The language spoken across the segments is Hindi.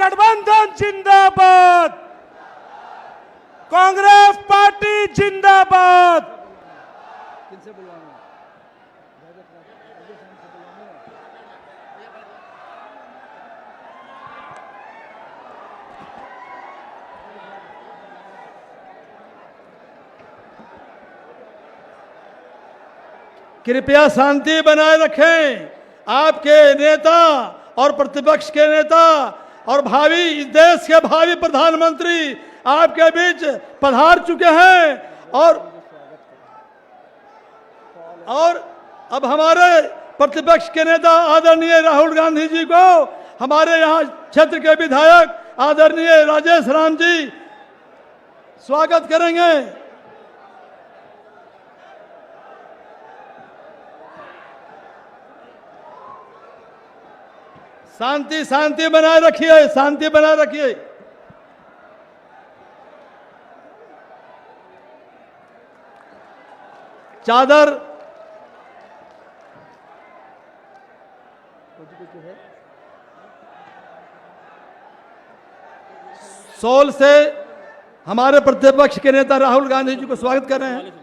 महागठबंधन जिंदाबाद, कांग्रेस पार्टी जिंदाबाद। कृपया शांति बनाए रखें। आपके नेता और प्रतिपक्ष के नेता और भावी इस देश के भावी प्रधानमंत्री आपके बीच पधार चुके हैं और अब हमारे प्रतिपक्ष के नेता आदरणीय राहुल गांधी जी को हमारे यहाँ क्षेत्र के विधायक आदरणीय राजेश राम जी स्वागत करेंगे। शांति बनाए रखिए, शांति बनाए रखिए। चादर सोल से हमारे प्रतिपक्ष के नेता राहुल गांधी जी को स्वागत कर रहे हैं।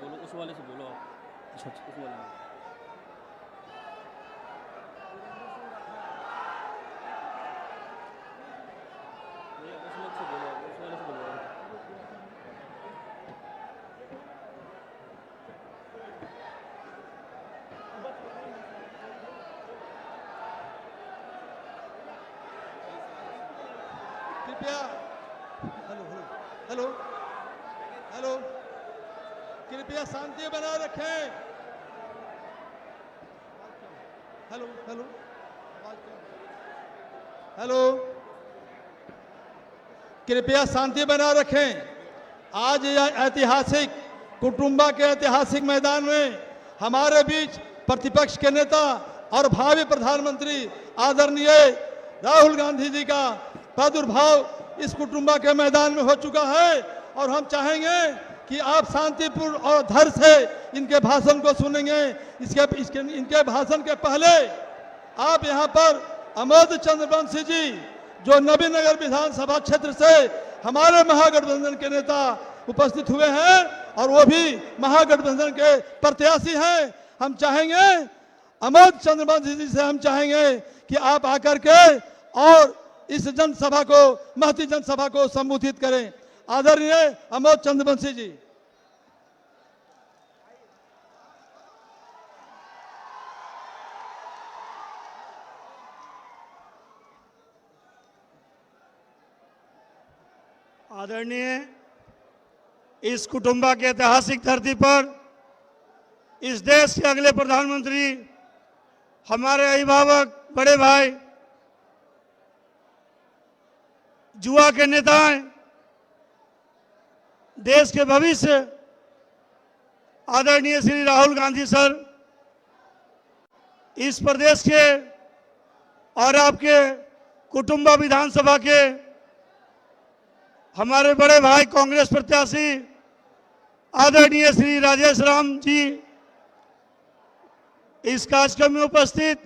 कृपया हेलो कृपया शांति बनाए रखें। हेलो कृपया शांति बनाए रखें। आज यह ऐतिहासिक कुटुंबा के ऐतिहासिक मैदान में हमारे बीच प्रतिपक्ष के नेता और भावी प्रधानमंत्री आदरणीय राहुल गांधी जी का प्रादुर्भाव इस कुटुंबा के मैदान में हो चुका है और हम चाहेंगे कि आप शांतिपूर्ण और धैर्य से इनके भाषण को सुनेंगे। इनके भाषण के पहले आप यहाँ पर अमोद चंद्रवंशी जी जो नबीनगर विधानसभा क्षेत्र से हमारे महागठबंधन के नेता उपस्थित हुए हैं और वो भी महागठबंधन के प्रत्याशी हैं, हम चाहेंगे अमोद चंद्रवंशी जी से हम चाहेंगे कि आप आकर के और इस जनसभा को महती जनसभा को संबोधित करें। आदरणीय अमोद चंद्रवंशी जी। आदरणीय इस कुटुंबा के ऐतिहासिक धरती पर इस देश के अगले प्रधानमंत्री हमारे अभिभावक बड़े भाई युवा के नेता हैं, देश के भविष्य आदरणीय श्री राहुल गांधी सर इस प्रदेश के और आपके कुटुंबा विधानसभा के हमारे बड़े भाई कांग्रेस प्रत्याशी आदरणीय श्री राजेश राम जी इस कार्यक्रम में उपस्थित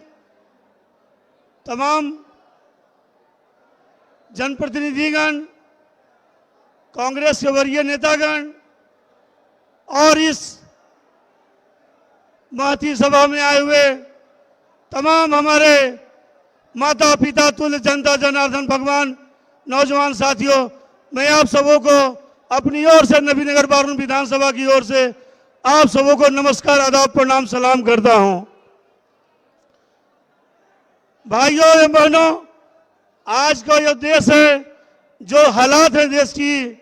तमाम जनप्रतिनिधिगण, कांग्रेस के वरीय नेतागण और इस महती सभा में आए हुए तमाम हमारे माता पिता तुल्य जनता जनार्दन भगवान नौजवान साथियों, मैं आप सबों को अपनी ओर से नबीनगर बारून विधानसभा की ओर से आप सबों को नमस्कार, आदाब, प्रणाम, सलाम करता हूं। भाइयों एवं बहनों, आज का यह देश है, जो हालात है देश की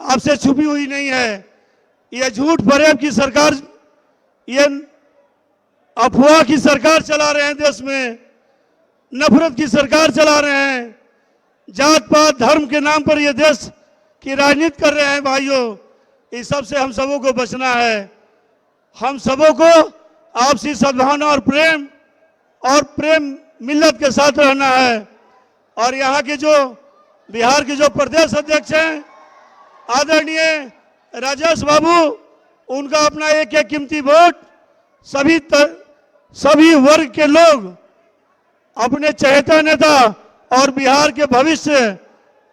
आपसे छुपी हुई नहीं है। यह झूठ फरेब की सरकार, ये अफवाह की सरकार चला रहे हैं, देश में नफरत की सरकार चला रहे हैं, जात पात धर्म के नाम पर यह देश की राजनीति कर रहे हैं। भाइयों, इस सब से हम सबों को बचना है। हम सबों को आपसी सद्भावना और प्रेम मिल्लत के साथ रहना है। और यहाँ के जो बिहार के जो प्रदेश अध्यक्ष हैं आदरणीय राजेश बाबू, उनका अपना एक एक कीमती वोट सभी वर्ग के लोग अपने चहेता नेता और बिहार के भविष्य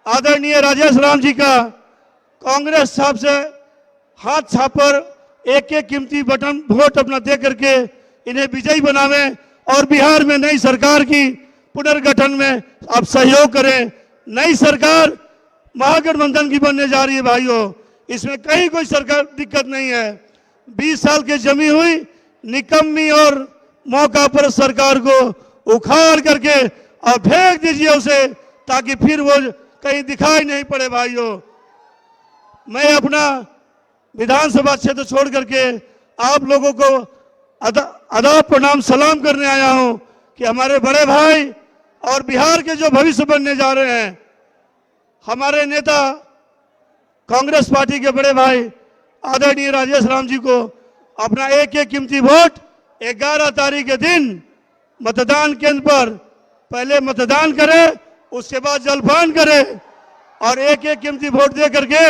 आदरणीय राजेश राम जी का कांग्रेस साहब से हाथ छापर एक एक कीमती बटन वोट अपना दे करके इन्हें विजयी बनावे और बिहार में नई सरकार की पुनर्गठन में आप सहयोग करें। नई सरकार महागठबंधन की बनने जा रही है भाइयों, इसमें कहीं कोई सरकार दिक्कत नहीं है। 20 साल के जमी हुई निकम्मी और मौका पर सरकार को उखाड़ करके और फेंक दीजिए उसे, ताकि फिर वो कहीं दिखाई नहीं पड़े भाइयों। मैं अपना विधानसभा क्षेत्र छोड़ करके आप लोगों को आदाब प्रणाम सलाम करने आया हूं कि हमारे बड़े भाई और बिहार के जो भविष्य बनने जा रहे हैं, हमारे नेता कांग्रेस पार्टी के बड़े भाई आदरणीय राजेश राम जी को अपना एक एक कीमती वोट 11 तारीख के दिन मतदान केंद्र पर पहले मतदान करें, उसके बाद जलपान करें और एक एक कीमती वोट दे करके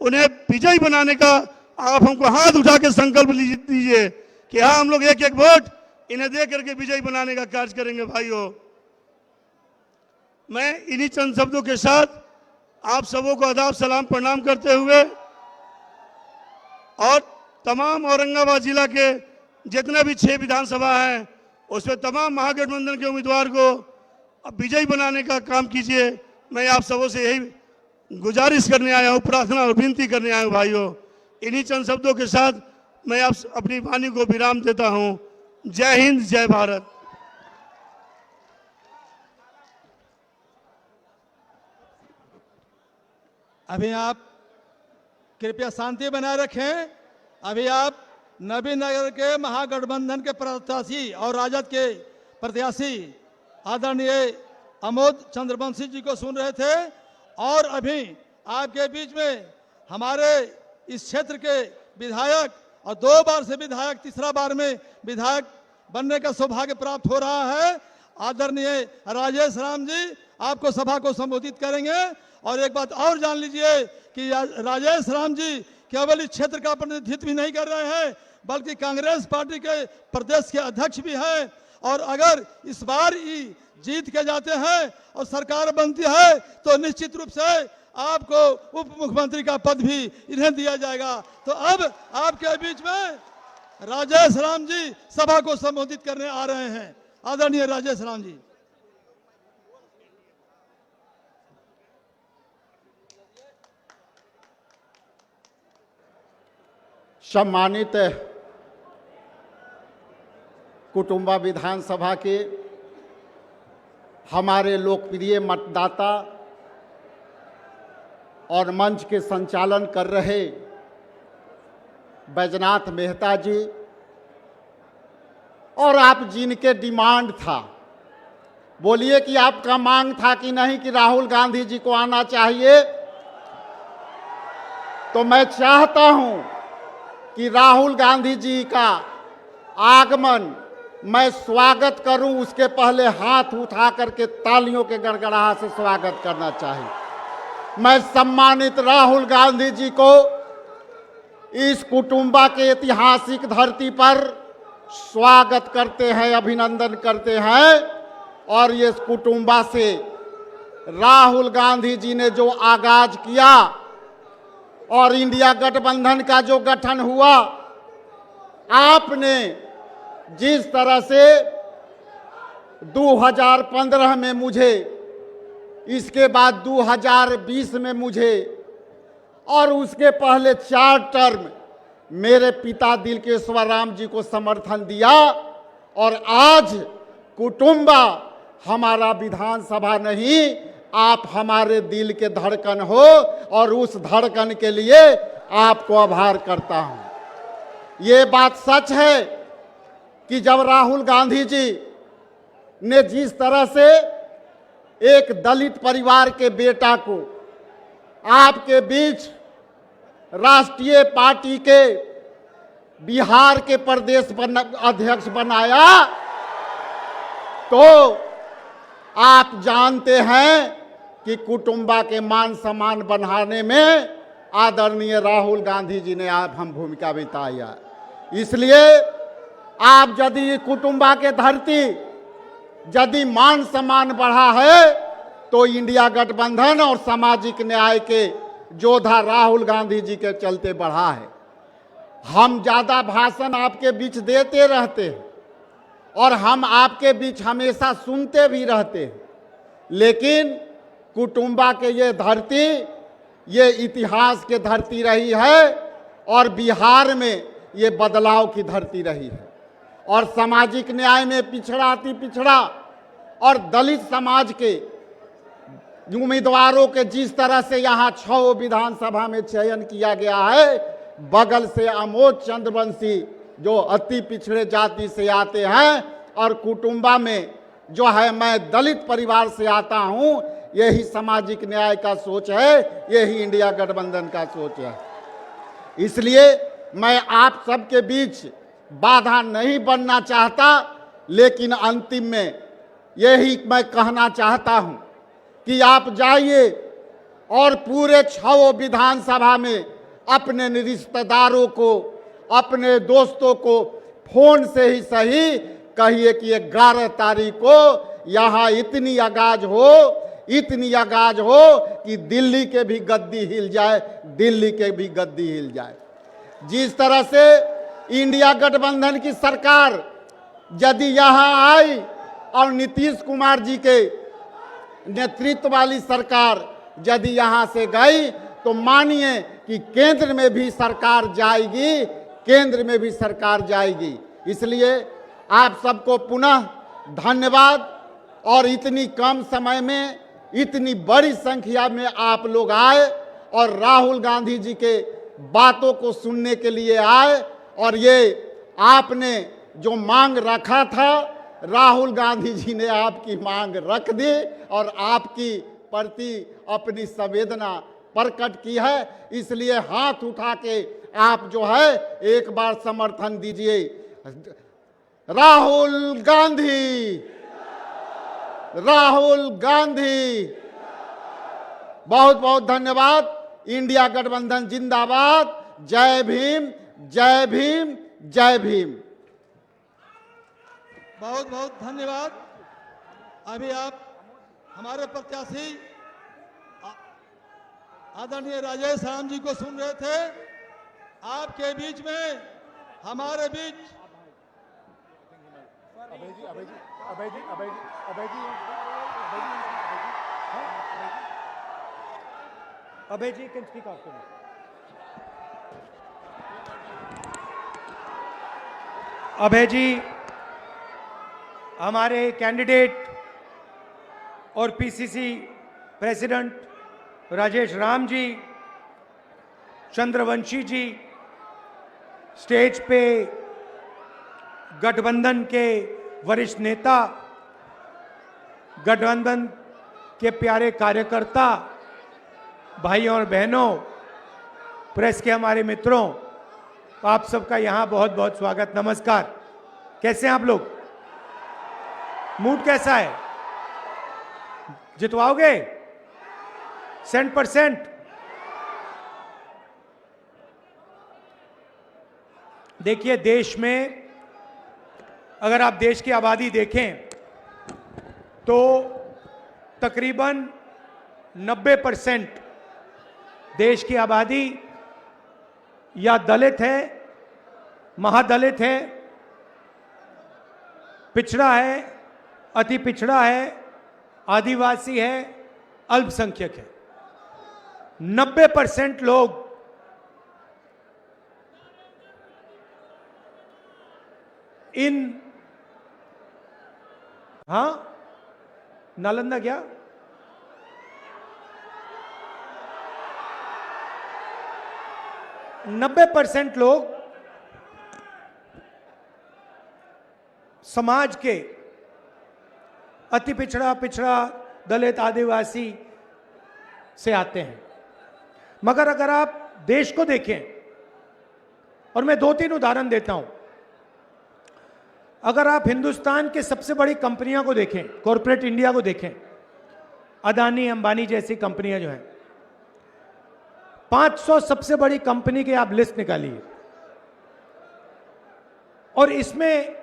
उन्हें विजयी बनाने का आप हमको हाथ उठा के संकल्प दीजिए कि हाँ, हम लोग एक एक वोट इन्हें दे करके विजयी बनाने का कार्य करेंगे भाइयों। मैं इन्हीं चंद शब्दों के साथ आप सबों को आदाब सलाम प्रणाम करते हुए और तमाम औरंगाबाद जिला के जितने भी 6 विधानसभा हैं उसमें तमाम महागठबंधन के उम्मीदवार को विजयी बनाने का काम कीजिए। मैं आप सबों से यही गुजारिश करने आया हूँ, प्रार्थना और विनती करने आया हूँ भाइयों। इन्हीं चंद शब्दों के साथ मैं आप अपनी वाणी को विराम देता हूँ। जय हिंद, जय भारत। अभी आप कृपया शांति बनाए रखें। अभी आप नबी नगर के महागठबंधन के प्रत्याशी और राजद के प्रत्याशी आदरणीय अमोद चंद्रवंशी जी को सुन रहे थे और अभी आपके बीच में हमारे इस क्षेत्र के विधायक और 2 बार से विधायक, तीसरा बार में विधायक बनने का सौभाग्य प्राप्त हो रहा है आदरणीय राजेश राम जी आपको सभा को संबोधित करेंगे। और एक बात और जान लीजिए कि राजेश राम जी केवल इस क्षेत्र का प्रतिनिधित्व भी नहीं कर रहे हैं बल्कि कांग्रेस पार्टी के प्रदेश के अध्यक्ष भी हैं। और अगर इस बार ही जीत के जाते हैं और सरकार बनती है तो निश्चित रूप से आपको उप मुख्यमंत्री का पद भी इन्हें दिया जाएगा। तो अब आपके बीच में राजेश राम जी सभा को संबोधित करने आ रहे हैं। आदरणीय राजेश राम जी। सम्मानित कुटुंबा विधानसभा के हमारे लोकप्रिय मतदाता और मंच के संचालन कर रहे बैजनाथ मेहता जी और आप जिनके डिमांड था, बोलिए कि आपका मांग था कि नहीं कि राहुल गांधी जी को आना चाहिए, तो मैं चाहता हूं कि राहुल गांधी जी का आगमन मैं स्वागत करूं, उसके पहले हाथ उठा करके तालियों के गड़गड़ाहट से स्वागत करना चाहिए। मैं सम्मानित राहुल गांधी जी को इस कुटुंबा के ऐतिहासिक धरती पर स्वागत करते हैं, अभिनंदन करते हैं। और ये इस कुटुंबा से राहुल गांधी जी ने जो आगाज किया और इंडिया गठबंधन का जो गठन हुआ, आपने जिस तरह से 2015 में मुझे, इसके बाद 2020 में मुझे और उसके पहले 4 टर्म मेरे पिता दिलकेश्वर राम जी को समर्थन दिया। और आज कुटुंबा हमारा विधानसभा नहीं, आप हमारे दिल के धड़कन हो और उस धड़कन के लिए आपको आभार करता हूं। ये बात सच है कि जब राहुल गांधी जी ने जिस तरह से एक दलित परिवार के बेटा को आपके बीच राष्ट्रीय पार्टी के बिहार के प्रदेश अध्यक्ष बनाया, तो आप जानते हैं कि कुटुंबा के मान सम्मान बढ़ाने में आदरणीय राहुल गांधी जी ने आप हम भूमिका बिताई है। इसलिए आप यदि कुटुंबा के धरती यदि मान सम्मान बढ़ा है तो इंडिया गठबंधन और सामाजिक न्याय के योद्धा राहुल गांधी जी के चलते बढ़ा है। हम ज़्यादा भाषण आपके बीच देते रहते हैं और हम आपके बीच हमेशा सुनते भी रहते हैं, लेकिन कुटुंबा के ये धरती, ये इतिहास की धरती रही है और बिहार में ये बदलाव की धरती रही है। और सामाजिक न्याय में पिछड़ा अति पिछड़ा और दलित समाज के उम्मीदवारों के जिस तरह से यहाँ 6 विधानसभा में चयन किया गया है, बगल से अमोद चंद्रवंशी जो अति पिछड़े जाति से आते हैं और कुटुंबा में जो है मैं दलित परिवार से आता हूँ, यही सामाजिक न्याय का सोच है, यही इंडिया गठबंधन का सोच है। इसलिए मैं आप सबके बीच बाधा नहीं बनना चाहता, लेकिन अंतिम में यही मैं कहना चाहता हूँ कि आप जाइए और पूरे 6 विधानसभा में अपने रिश्तेदारों को, अपने दोस्तों को फोन से ही सही कहिए कि 11 तारीख को यहाँ इतनी आगाज हो कि दिल्ली के भी गद्दी हिल जाए, दिल्ली के भी गद्दी हिल जाए। जिस तरह से इंडिया गठबंधन की सरकार यदि यहाँ आई और नीतीश कुमार जी के नेतृत्व वाली सरकार यदि यहाँ से गई, तो मानिए कि केंद्र में भी सरकार जाएगी, केंद्र में भी सरकार जाएगी। इसलिए आप सबको पुनः धन्यवाद। और इतनी कम समय में इतनी बड़ी संख्या में आप लोग आए और राहुल गांधी जी के बातों को सुनने के लिए आए, और ये आपने जो मांग रखा था, राहुल गांधी जी ने आपकी मांग रख दी और आपकी प्रति अपनी संवेदना प्रकट की है। इसलिए हाथ उठा के आप जो है एक बार समर्थन दीजिए। राहुल गांधी, राहुल गांधी। बहुत बहुत धन्यवाद। इंडिया गठबंधन जिंदाबाद। जय भीम, जय भीम, जय भीम। बहुत बहुत धन्यवाद। अभी आप हमारे प्रत्याशी आदरणीय राजेश राम जी को सुन रहे थे। आपके बीच में, हमारे बीच अभय जी कैन स्पीक आफ्टर मी। अभय जी हमारे कैंडिडेट और पीसीसी प्रेसिडेंट राजेश राम जी, चंद्रवंशी जी, स्टेज पे गठबंधन के वरिष्ठ नेता, गठबंधन के प्यारे कार्यकर्ता, भाइयों और बहनों, प्रेस के हमारे मित्रों, आप सबका यहाँ बहुत बहुत स्वागत, नमस्कार। कैसे हैं आप लोग? मूड कैसा है? जितवाओगे 100%? देखिए, देश में अगर आप देश की आबादी देखें तो तकरीबन 90% देश की आबादी या दलित है, महादलित है, पिछड़ा है, अति पिछड़ा है, आदिवासी है, अल्पसंख्यक है। 90% लोग इन, हाँ, नालंदा क्या? नब्बे 90% लोग समाज के अति पिछड़ा, दलित, आदिवासी से आते हैं। मगर अगर आप देश को देखें, और मैं 2-3 उदाहरण देता हूं, अगर आप हिंदुस्तान के सबसे बड़ी कंपनियों को देखें, कॉरपोरेट इंडिया को देखें, अदानी, अंबानी जैसी कंपनियां जो हैं, 500 सबसे बड़ी कंपनी की आप लिस्ट निकालिए, और इसमें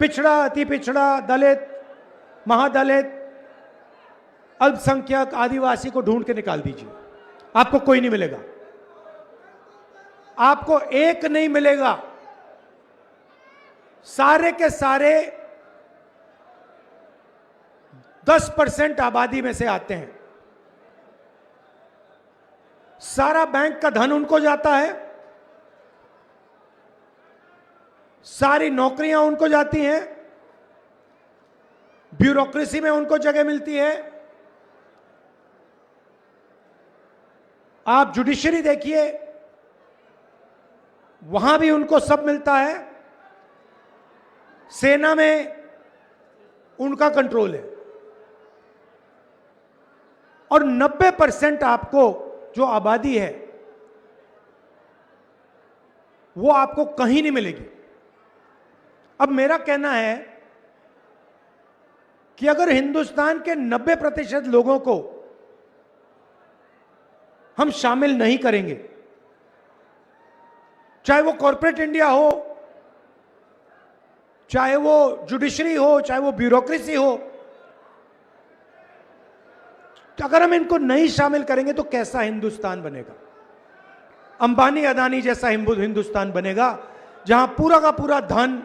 पिछड़ा, अति पिछड़ा, दलित, महादलित, अल्पसंख्यक आदिवासी को ढूंढ के निकाल दीजिए, आपको कोई नहीं मिलेगा, आपको एक नहीं मिलेगा। सारे के सारे 10% आबादी में से आते हैं। सारा बैंक का धन उनको जाता है, सारी नौकरियां उनको जाती हैं, ब्यूरोक्रेसी में उनको जगह मिलती है। आप जुडिशरी देखिए, वहां भी उनको सब मिलता है। सेना में उनका कंट्रोल है। और 90% आपको जो आबादी है वो आपको कहीं नहीं मिलेगी। अब मेरा कहना है कि अगर हिंदुस्तान के 90% लोगों को हम शामिल नहीं करेंगे, चाहे वो कॉर्पोरेट इंडिया हो, चाहे वो जुडिशरी हो, चाहे वो ब्यूरोक्रेसी हो, तो अगर हम इनको नहीं शामिल करेंगे तो कैसा हिंदुस्तान बनेगा? अंबानी अदानी जैसा हिंदुस्तान बनेगा जहां पूरा का पूरा धन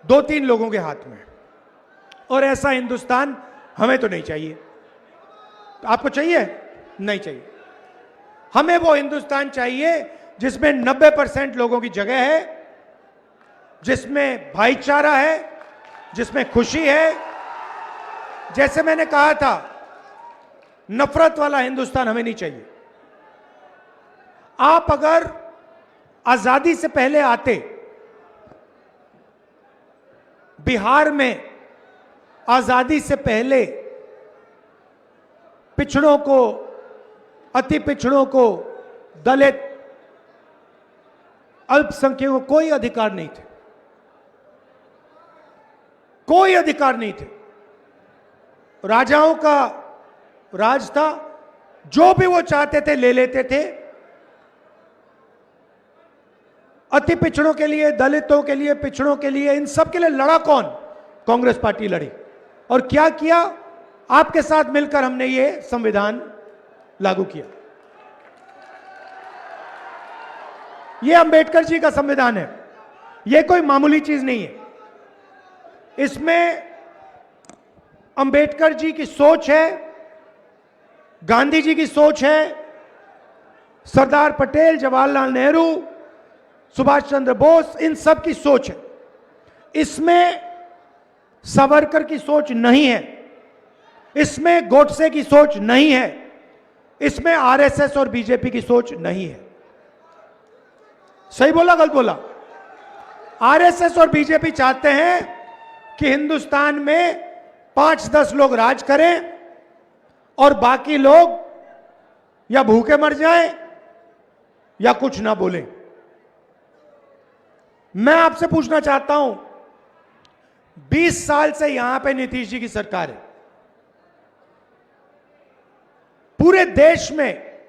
2-3 लोगों के हाथ में है। और ऐसा हिंदुस्तान हमें तो नहीं चाहिए। तो आपको चाहिए? नहीं चाहिए। हमें वो हिंदुस्तान चाहिए जिसमें 90% लोगों की जगह है, जिसमें भाईचारा है, जिसमें खुशी है। जैसे मैंने कहा था, नफरत वाला हिंदुस्तान हमें नहीं चाहिए। आप अगर आजादी से पहले आते, बिहार में आजादी से पहले पिछड़ों को, अति पिछड़ों को, दलित, अल्पसंख्यकों को कोई अधिकार नहीं थे, कोई अधिकार नहीं थे। राजाओं का राज था, जो भी वो चाहते थे ले लेते थे। अति पिछड़ों के लिए, दलितों के लिए, पिछड़ों के लिए, इन सब के लिए लड़ा कौन? कांग्रेस पार्टी लड़ी। और क्या किया? आपके साथ मिलकर हमने ये संविधान लागू किया। ये अंबेडकर जी का संविधान है, ये कोई मामूली चीज नहीं है। इसमें अंबेडकर जी की सोच है, गांधी जी की सोच है, सरदार पटेल, जवाहरलाल नेहरू, सुभाष चंद्र बोस, इन सब की सोच है। इसमें सावरकर की सोच नहीं है, इसमें गोडसे की सोच नहीं है, इसमें आरएसएस और बीजेपी की सोच नहीं है। सही बोला, गलत बोला? आरएसएस और बीजेपी चाहते हैं कि हिंदुस्तान में 5-10 लोग राज करें और बाकी लोग या भूखे मर जाएं या कुछ ना बोलें। मैं आपसे पूछना चाहता हूं, 20 साल से यहां पे नीतीश जी की सरकार है। पूरे देश में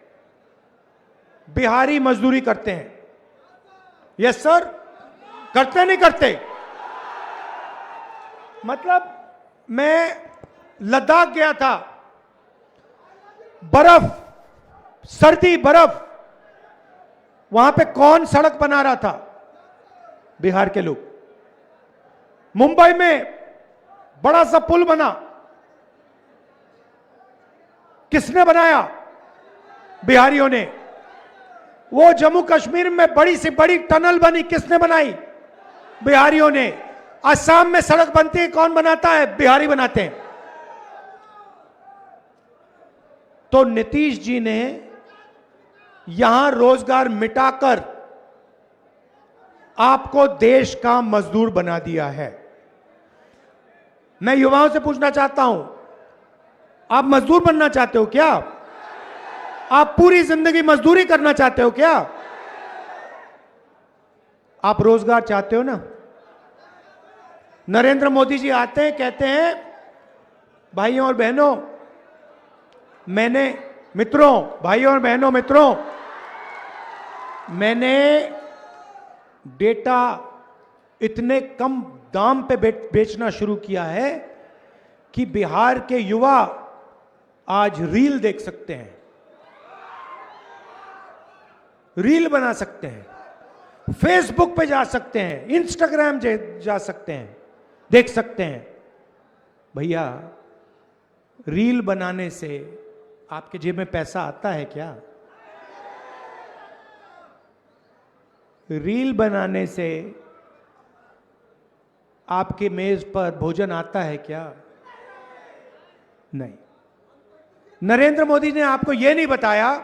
बिहारी मजदूरी करते हैं। यस सर, करते नहीं करते? मतलब मैं लद्दाख गया था, बर्फ, सर्दी, बर्फ, वहां पे कौन सड़क बना रहा था? बिहार के लोग। मुंबई में बड़ा सा पुल बना, किसने बनाया? बिहारियों ने। वो जम्मू कश्मीर में बड़ी से बड़ी टनल बनी, किसने बनाई? बिहारियों ने। असम में सड़क बनती है, कौन बनाता है? बिहारी बनाते हैं। तो नीतीश जी ने यहां रोजगार मिटाकर आपको देश का मजदूर बना दिया है। मैं युवाओं से पूछना चाहता हूं, आप मजदूर बनना चाहते हो क्या? आप पूरी जिंदगी मजदूरी करना चाहते हो क्या? आप रोजगार चाहते हो ना? नरेंद्र मोदी जी आते हैं, कहते हैं भाइयों और बहनों, मैंने, मित्रों, भाइयों और बहनों, मित्रों, मैंने डेटा इतने कम दाम पे बेचना शुरू किया है कि बिहार के युवा आज रील देख सकते हैं, रील बना सकते हैं, फेसबुक पे जा सकते हैं, इंस्टाग्राम जा सकते हैं, देख सकते हैं। भैया, रील बनाने से आपके जेब में पैसा आता है क्या? रील बनाने से आपके मेज पर भोजन आता है क्या? नहीं। नरेंद्र मोदी ने आपको यह नहीं बताया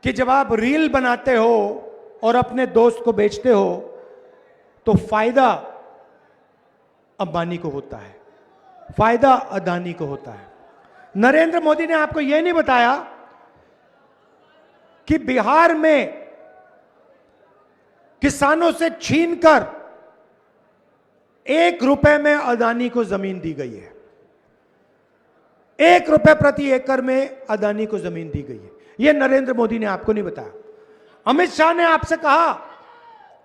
कि जब आप रील बनाते हो और अपने दोस्त को बेचते हो तो फायदा अंबानी को होता है, फायदा अदानी को होता है। नरेंद्र मोदी ने आपको यह नहीं बताया कि बिहार में किसानों से छीनकर 1 रुपए में अदानी को जमीन दी गई है। 1 रुपए प्रति एकड़ में अदानी को जमीन दी गई है। यह नरेंद्र मोदी ने आपको नहीं बताया। अमित शाह ने आपसे कहा,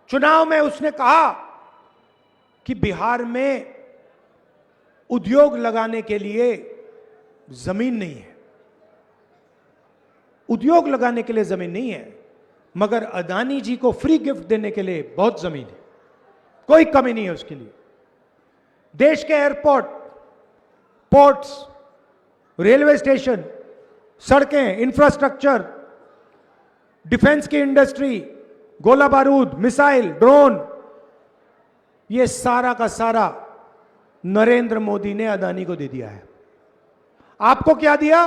चुनाव में उसने कहा कि बिहार में उद्योग लगाने के लिए जमीन नहीं है, उद्योग लगाने के लिए जमीन नहीं है, मगर अदानी जी को फ्री गिफ्ट देने के लिए बहुत जमीन है, कोई कमी नहीं है उसके लिए। देश के एयरपोर्ट, पोर्ट्स, रेलवे स्टेशन, सड़कें, इंफ्रास्ट्रक्चर, डिफेंस की इंडस्ट्री, गोला बारूद, मिसाइल, ड्रोन, यह सारा का सारा नरेंद्र मोदी ने अदानी को दे दिया है। आपको क्या दिया?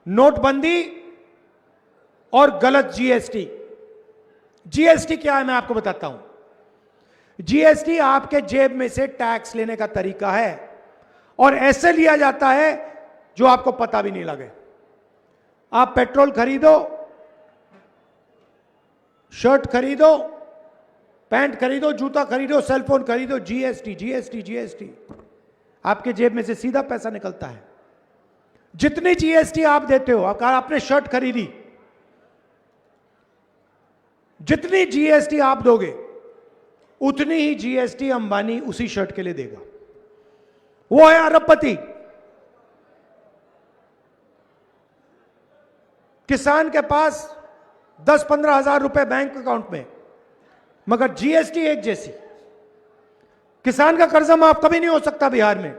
नोटबंदी और गलत जीएसटी। जीएसटी क्या है मैं आपको बताता हूं। जीएसटी आपके जेब में से टैक्स लेने का तरीका है और ऐसे लिया जाता है जो आपको पता भी नहीं लगे। आप पेट्रोल खरीदो, शर्ट खरीदो, पैंट खरीदो, जूता खरीदो, सेलफोन खरीदो, जीएसटी जीएसटी जीएसटी, आपके जेब में से सीधा पैसा निकलता है। जितनी जीएसटी आप देते हो, आपने शर्ट खरीदी, जितनी जीएसटी आप दोगे उतनी ही जीएसटी अंबानी उसी शर्ट के लिए देगा। वो है अरबपति। किसान के पास 10-15 हजार रुपए बैंक अकाउंट में, मगर जीएसटी एक जैसी। किसान का कर्जा माफ कभी नहीं हो सकता बिहार में।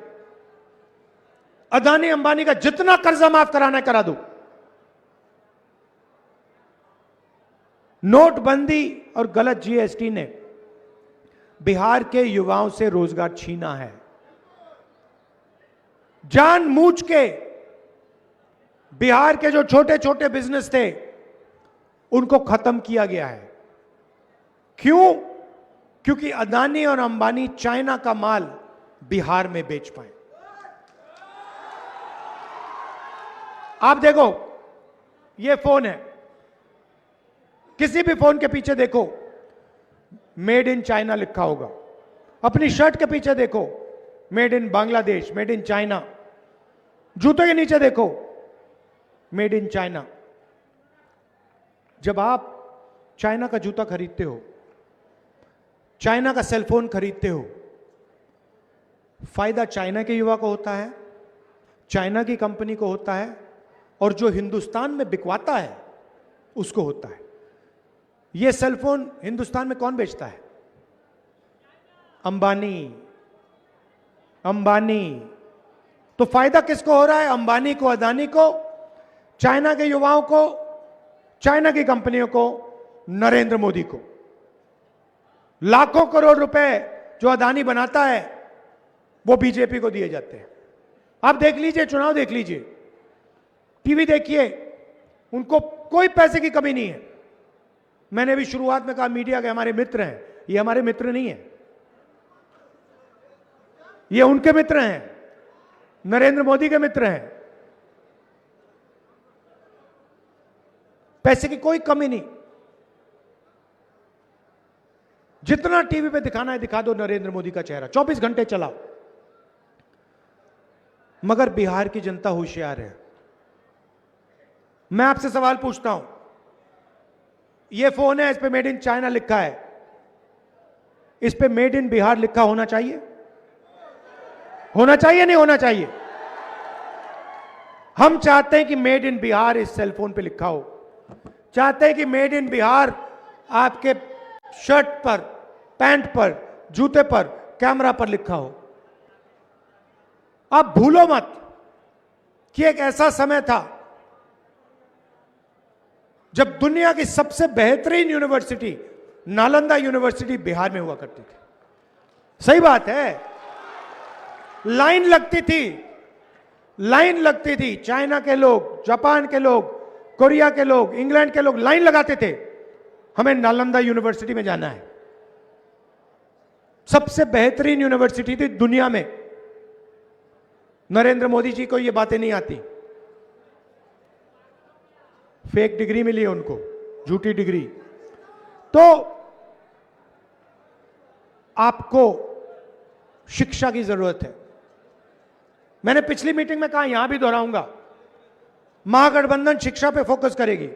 अदानी अंबानी का जितना कर्जा माफ कराना है करा दो। नोटबंदी और गलत जीएसटी ने बिहार के युवाओं से रोजगार छीना है। जानबूझ के बिहार के जो छोटे छोटे बिजनेस थे उनको खत्म किया गया है। क्यों? क्योंकि अदानी और अंबानी चाइना का माल बिहार में बेच पाए। आप देखो, ये फोन है, किसी भी फोन के पीछे देखो मेड इन चाइना लिखा होगा। अपनी शर्ट के पीछे देखो made in Bangladesh, made in China. जूतों के नीचे देखो मेड इन चाइना। जब आप चाइना का जूता खरीदते हो, चाइना का सेलफोन खरीदते हो, फायदा चाइना के युवा को होता है, चाइना की कंपनी को होता है, और जो हिंदुस्तान में बिकवाता है उसको होता है। यह सेलफोन हिंदुस्तान में कौन बेचता है? अंबानी। अंबानी। तो फायदा किसको हो रहा है? अंबानी को, अदानी को, चाइना के युवाओं को, चाइना की कंपनियों को, नरेंद्र मोदी को। लाखों करोड़ रुपए जो अदानी बनाता है वो बीजेपी को दिए जाते हैं। आप देख लीजिए, चुनाव देख लीजिए, टीवी देखिए, उनको कोई पैसे की कमी नहीं है। मैंने भी शुरुआत में कहा मीडिया के हमारे मित्र हैं, ये हमारे मित्र नहीं है, ये उनके मित्र हैं, नरेंद्र मोदी के मित्र हैं। पैसे की कोई कमी नहीं। जितना टीवी पे दिखाना है दिखा दो नरेंद्र मोदी का चेहरा, 24 घंटे चलाओ। मगर बिहार की जनता होशियार है। मैं आपसे सवाल पूछता हूं, यह फोन है, इस पे मेड इन चाइना लिखा है, इस पे मेड इन बिहार लिखा होना चाहिए? होना चाहिए नहीं होना चाहिए? हम चाहते हैं कि मेड इन बिहार इस सेलफोन पे लिखा हो, चाहते हैं कि मेड इन बिहार आपके शर्ट पर, पैंट पर, जूते पर, कैमरा पर लिखा हो। आप भूलो मत कि एक ऐसा समय था जब दुनिया की सबसे बेहतरीन यूनिवर्सिटी नालंदा यूनिवर्सिटी बिहार में हुआ करती थी। सही बात है, लाइन लगती थी, लाइन लगती थी। चाइना के लोग, जापान के लोग, कोरिया के लोग, इंग्लैंड के लोग लाइन लगाते थे, हमें नालंदा यूनिवर्सिटी में जाना है। सबसे बेहतरीन यूनिवर्सिटी थी दुनिया में। नरेंद्र मोदी जी को ये बातें नहीं आती, फेक डिग्री मिली है उनको, झूठी डिग्री। तो आपको शिक्षा की जरूरत है। मैंने पिछली मीटिंग में कहा, यहां भी दोहराऊंगा, महागठबंधन शिक्षा पे फोकस करेगी।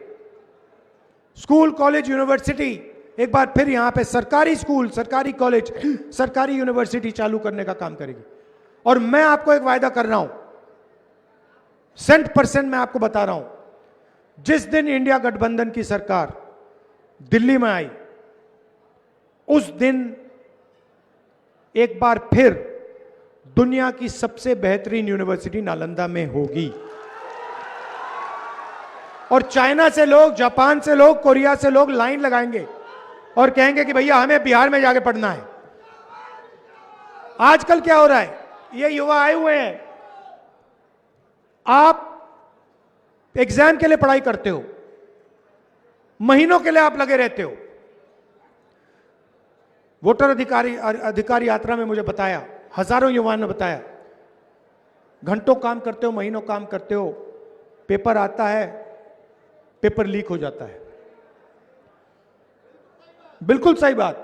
स्कूल, कॉलेज, यूनिवर्सिटी, एक बार फिर यहां पे सरकारी स्कूल, सरकारी कॉलेज, सरकारी यूनिवर्सिटी चालू करने का काम करेगी। और मैं आपको एक वायदा कर रहा हूं, 100% मैं आपको बता रहा हूं, जिस दिन इंडिया गठबंधन की सरकार दिल्ली में आई, उस दिन एक बार फिर दुनिया की सबसे बेहतरीन यूनिवर्सिटी नालंदा में होगी। और चाइना से लोग, जापान से लोग, कोरिया से लोग लाइन लगाएंगे और कहेंगे कि भैया हमें बिहार में जाके पढ़ना है। आजकल क्या हो रहा है, ये युवा आए हुए हैं, आप एग्जाम के लिए पढ़ाई करते हो, महीनों के लिए आप लगे रहते हो। वोटर अधिकार यात्रा में मुझे बताया, हजारों युवाओं ने बताया, घंटों काम करते हो, महीनों काम करते हो, पेपर आता है, पेपर लीक हो जाता है। बिल्कुल सही बात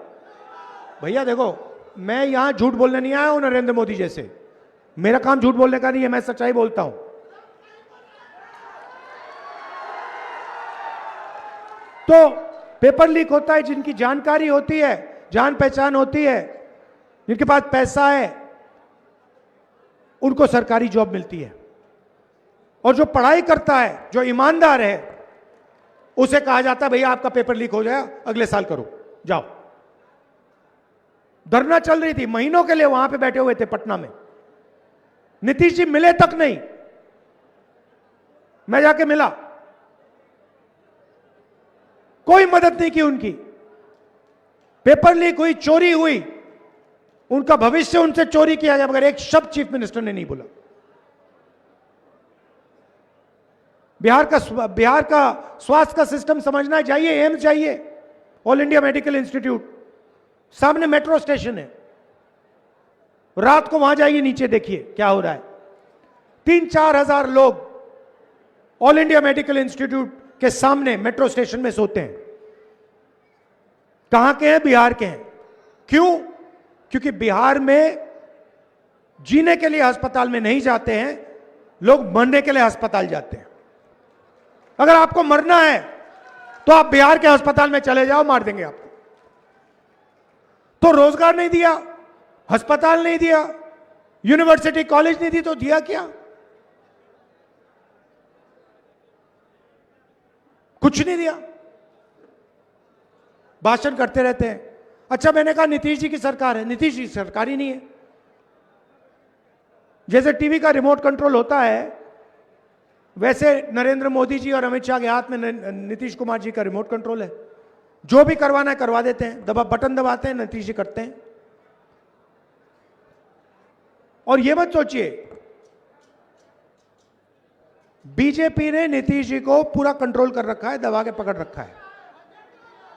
भैया। देखो, मैं यहां झूठ बोलने नहीं आया हूं नरेंद्र मोदी जैसे, मेरा काम झूठ बोलने का नहीं है, मैं सच्चाई बोलता हूं। तो पेपर लीक होता है, जिनकी जानकारी होती है, जान पहचान होती है, जिनके पास पैसा है, उनको सरकारी जॉब मिलती है। और जो पढ़ाई करता है, जो ईमानदार है, उसे कहा जाता है भैया आपका पेपर लीक हो जाए, अगले साल करो, जाओ। धरना चल रही थी, महीनों के लिए वहां पे बैठे हुए थे पटना में, नीतीश जी मिले तक नहीं। मैं जाके मिला, कोई मदद नहीं की उनकी। पेपर लीक हुई, चोरी हुई, उनका भविष्य उनसे चोरी किया गया, मगर एक शब्द चीफ मिनिस्टर ने नहीं बोला। बिहार का स्वास्थ्य का सिस्टम समझना चाहिए, एम्स चाहिए, ऑल इंडिया मेडिकल इंस्टीट्यूट, सामने मेट्रो स्टेशन है, रात को वहां जाइए, नीचे देखिए क्या हो रहा है। 3-4 हजार लोग ऑल इंडिया मेडिकल इंस्टीट्यूट के सामने मेट्रो स्टेशन में सोते हैं। कहां के हैं? बिहार के हैं। क्यों? क्योंकि बिहार में जीने के लिए अस्पताल में नहीं जाते हैं लोग, मरने के लिए अस्पताल जाते हैं। अगर आपको मरना है तो आप बिहार के अस्पताल में चले जाओ, मार देंगे आपको। तो रोजगार नहीं दिया, अस्पताल नहीं दिया, यूनिवर्सिटी कॉलेज नहीं दी, तो दिया क्या? कुछ नहीं दिया, भाषण करते रहते हैं। अच्छा, मैंने कहा नीतीश जी की सरकार है, नीतीश जी की सरकार ही नहीं है। जैसे टीवी का रिमोट कंट्रोल होता है, वैसे नरेंद्र मोदी जी और अमित शाह के हाथ में नीतीश कुमार जी का रिमोट कंट्रोल है। जो भी करवाना है करवा देते हैं, बटन दबाते हैं, नीतीश जी करते हैं। और ये मत सोचिए, बीजेपी ने नीतीश जी को पूरा कंट्रोल कर रखा है, दबा के पकड़ रखा है।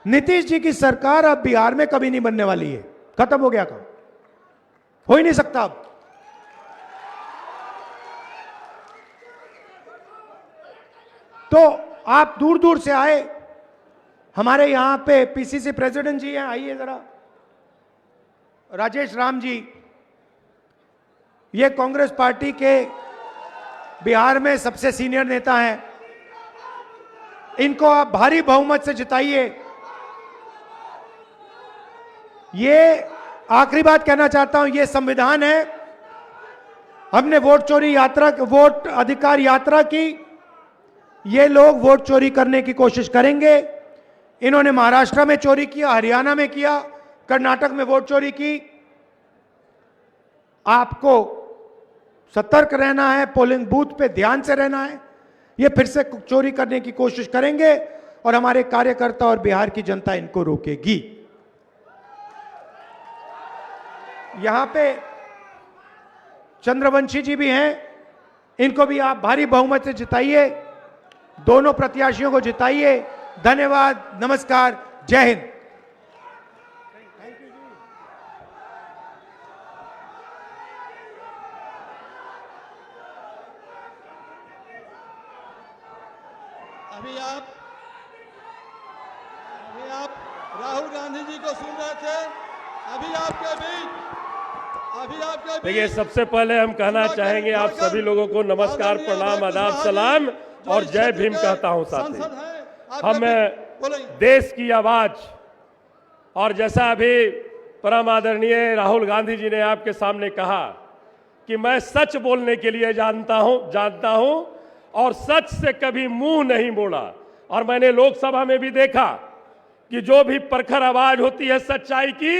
नीतीश जी की सरकार अब बिहार में कभी नहीं बनने वाली है, खत्म हो गया काम, हो ही नहीं सकता अब। तो आप दूर दूर से आए, हमारे यहां पे पीसीसी प्रेसिडेंट जी हैं, आइए जरा, राजेश राम जी, ये कांग्रेस पार्टी के बिहार में सबसे सीनियर नेता हैं। इनको आप भारी बहुमत से जिताइए। ये आखिरी बात कहना चाहता हूं, ये संविधान है, हमने वोट चोरी यात्रा, वोट अधिकार यात्रा की। ये लोग वोट चोरी करने की कोशिश करेंगे। इन्होंने महाराष्ट्र में चोरी किया, हरियाणा में किया, कर्नाटक में वोट चोरी की। आपको सतर्क रहना है, पोलिंग बूथ पे ध्यान से रहना है। ये फिर से चोरी करने की कोशिश करेंगे और हमारे कार्यकर्ता और बिहार की जनता इनको रोकेगी। यहां पे चंद्रवंशी जी भी हैं, इनको भी आप भारी बहुमत से जिताइए। दोनों प्रत्याशियों को जिताइए। धन्यवाद, नमस्कार, जय हिंद। अभी आप राहुल गांधी जी को सुन रहे थे। अभी आपके बीच देखिए, सबसे पहले हम कहना चाहेंगे आप सभी लोगों को नमस्कार, प्रणाम, आदाब, सलाम और जय भीम कहता हूं। साथी, हम देश की आवाज, और जैसा अभी परम आदरणीय राहुल गांधी जी ने आपके सामने कहा कि मैं सच बोलने के लिए जानता हूं और सच से कभी मुंह नहीं मोड़ा। और मैंने लोकसभा में भी देखा कि जो भी प्रखर आवाज होती है सच्चाई की,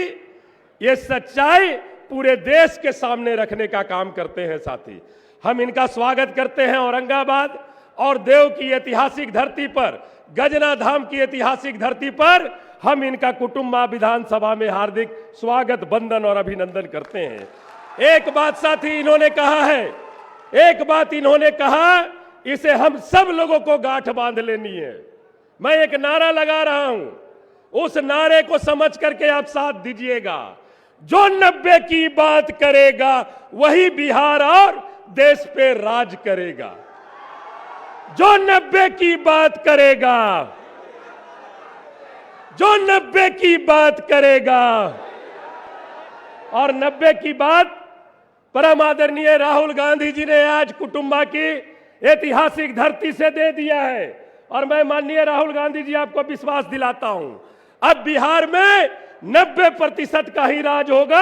ये सच्चाई पूरे देश के सामने रखने का काम करते हैं। साथी, हम इनका स्वागत करते हैं औरंगाबाद और देव की ऐतिहासिक धरती पर, गजना धाम की ऐतिहासिक धरती पर हम इनका कुटुंबा विधानसभा में हार्दिक स्वागत, वंदन और अभिनंदन करते हैं। एक बात साथी इन्होंने कहा है, एक बात इन्होंने कहा, इसे हम सब लोगों को गांठ बांध लेनी है। मैं एक नारा लगा रहा हूं, उस नारे को समझ करके आप साथ दीजिएगा। जो 90 की बात करेगा वही बिहार और देश पे राज करेगा। जो 90 की बात करेगा, जो 90 की बात करेगा, और 90 की बात परम आदरणीय राहुल गांधी जी ने आज कुटुंबा की ऐतिहासिक धरती से दे दिया है। और मैं माननीय राहुल गांधी जी आपको विश्वास दिलाता हूं, अब बिहार में 90% का ही राज होगा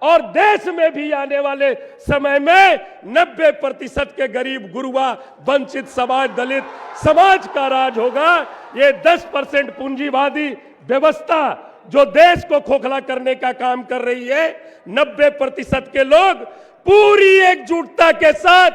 और देश में भी आने वाले समय में 90% के गरीब, गुरुआ, वंचित समाज, दलित समाज का राज होगा। ये 10% पूंजीवादी व्यवस्था जो देश को खोखला करने का काम कर रही है, 90% के लोग पूरी एकजुटता के साथ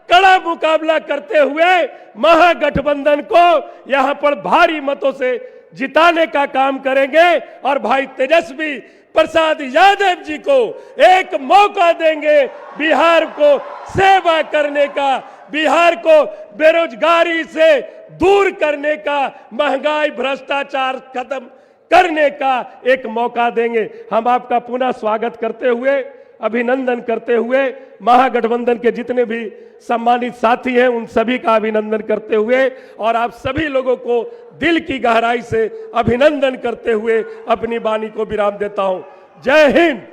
कड़ा मुकाबला करते हुए महागठबंधन को यहां पर भारी मतों से जिताने का काम करेंगे। और भाई तेजस्वी प्रसाद यादव जी को एक मौका देंगे बिहार को सेवा करने का, बिहार को बेरोजगारी से दूर करने का, महंगाई, भ्रष्टाचार खत्म करने का एक मौका देंगे। हम आपका पुनः स्वागत करते हुए, अभिनंदन करते हुए, महागठबंधन के जितने भी सम्मानित साथी हैं उन सभी का अभिनंदन करते हुए और आप सभी लोगों को दिल की गहराई से अभिनंदन करते हुए अपनी वाणी को विराम देता हूं। जय हिंद।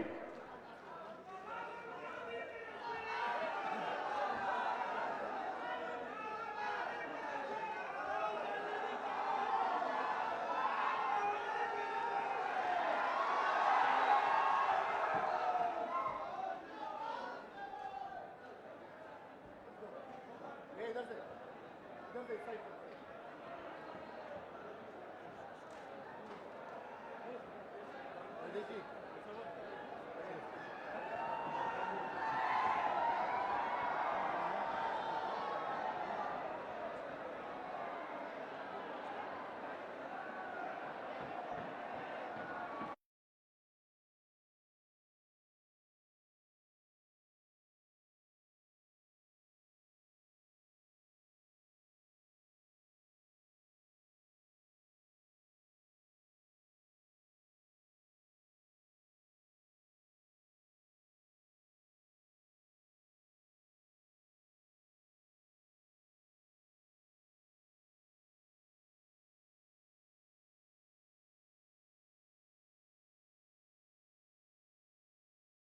देखिए